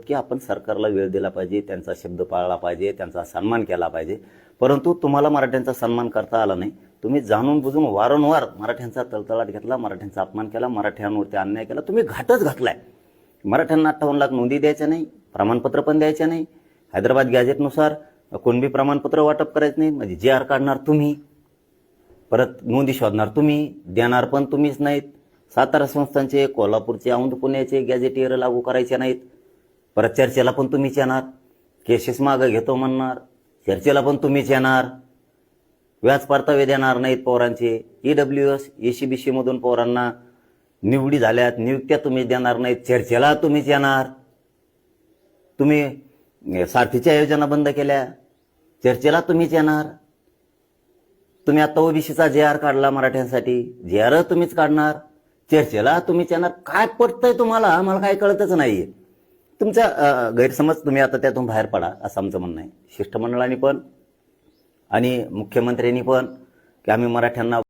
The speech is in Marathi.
की आपण सरकारला वेळ दिला पाहिजे, त्यांचा शब्द पाळला पाहिजे, त्यांचा सन्मान केला पाहिजे. परंतु तुम्हाला मराठ्यांचा सन्मान करता आला नाही. तुम्ही जाणून बुजून वारंवार मराठ्यांचा तळतळाट घेतला, मराठ्यांचा अपमान केला, मराठ्यांवरती अन्याय केला. तुम्ही घातच घातलाय. मराठ्यांना 58 लाख नोंदी द्यायच्या नाही, प्रमाणपत्र पण द्यायच्या नाही. हैदराबाद गॅजेटनुसार कोणबी प्रमाणपत्र वाटप करायचं नाही. म्हणजे जे आर काढणार तुम्ही, परत नोंदी शोधणार तुम्ही, देणार पण तुम्हीच नाहीत. सातारा संस्थांचे, कोल्हापूरचे, औंध पुण्याचे गॅजेटियर लागू करायचे नाहीत. परत चर्चेला पण तुम्हीच येणार. केसेस मागं घेतो म्हणणार, चर्चेला पण तुम्हीच येणार. व्याज परतावे देणार नाहीत पोरांचे. EWS ACBC मधून पोरांना निवडी झाल्यात, नियुक्त्या तुम्हीच देणार नाहीत. चर्चेला तुम्हीच येणार. तुम्ही साथीच्या योजना बंद केल्या, चर्चेला तुम्हीच येणार. तुम्ही आता ओबीसीचा JR काढला मराठ्यांसाठी, JR तुम्हीच काढणार, चर्चेला तुम्हीच येणार. काय पटतंय तुम्हाला? मला काय कळतच नाहीये. तुमचा गैरसमज तुम्ही आता त्यातून बाहेर पडा असं आमचं म्हणणं आहे. शिष्टमंडळाने पण आणि मुख्यमंत्र्यांनी पण की आम्ही मराठ्यांना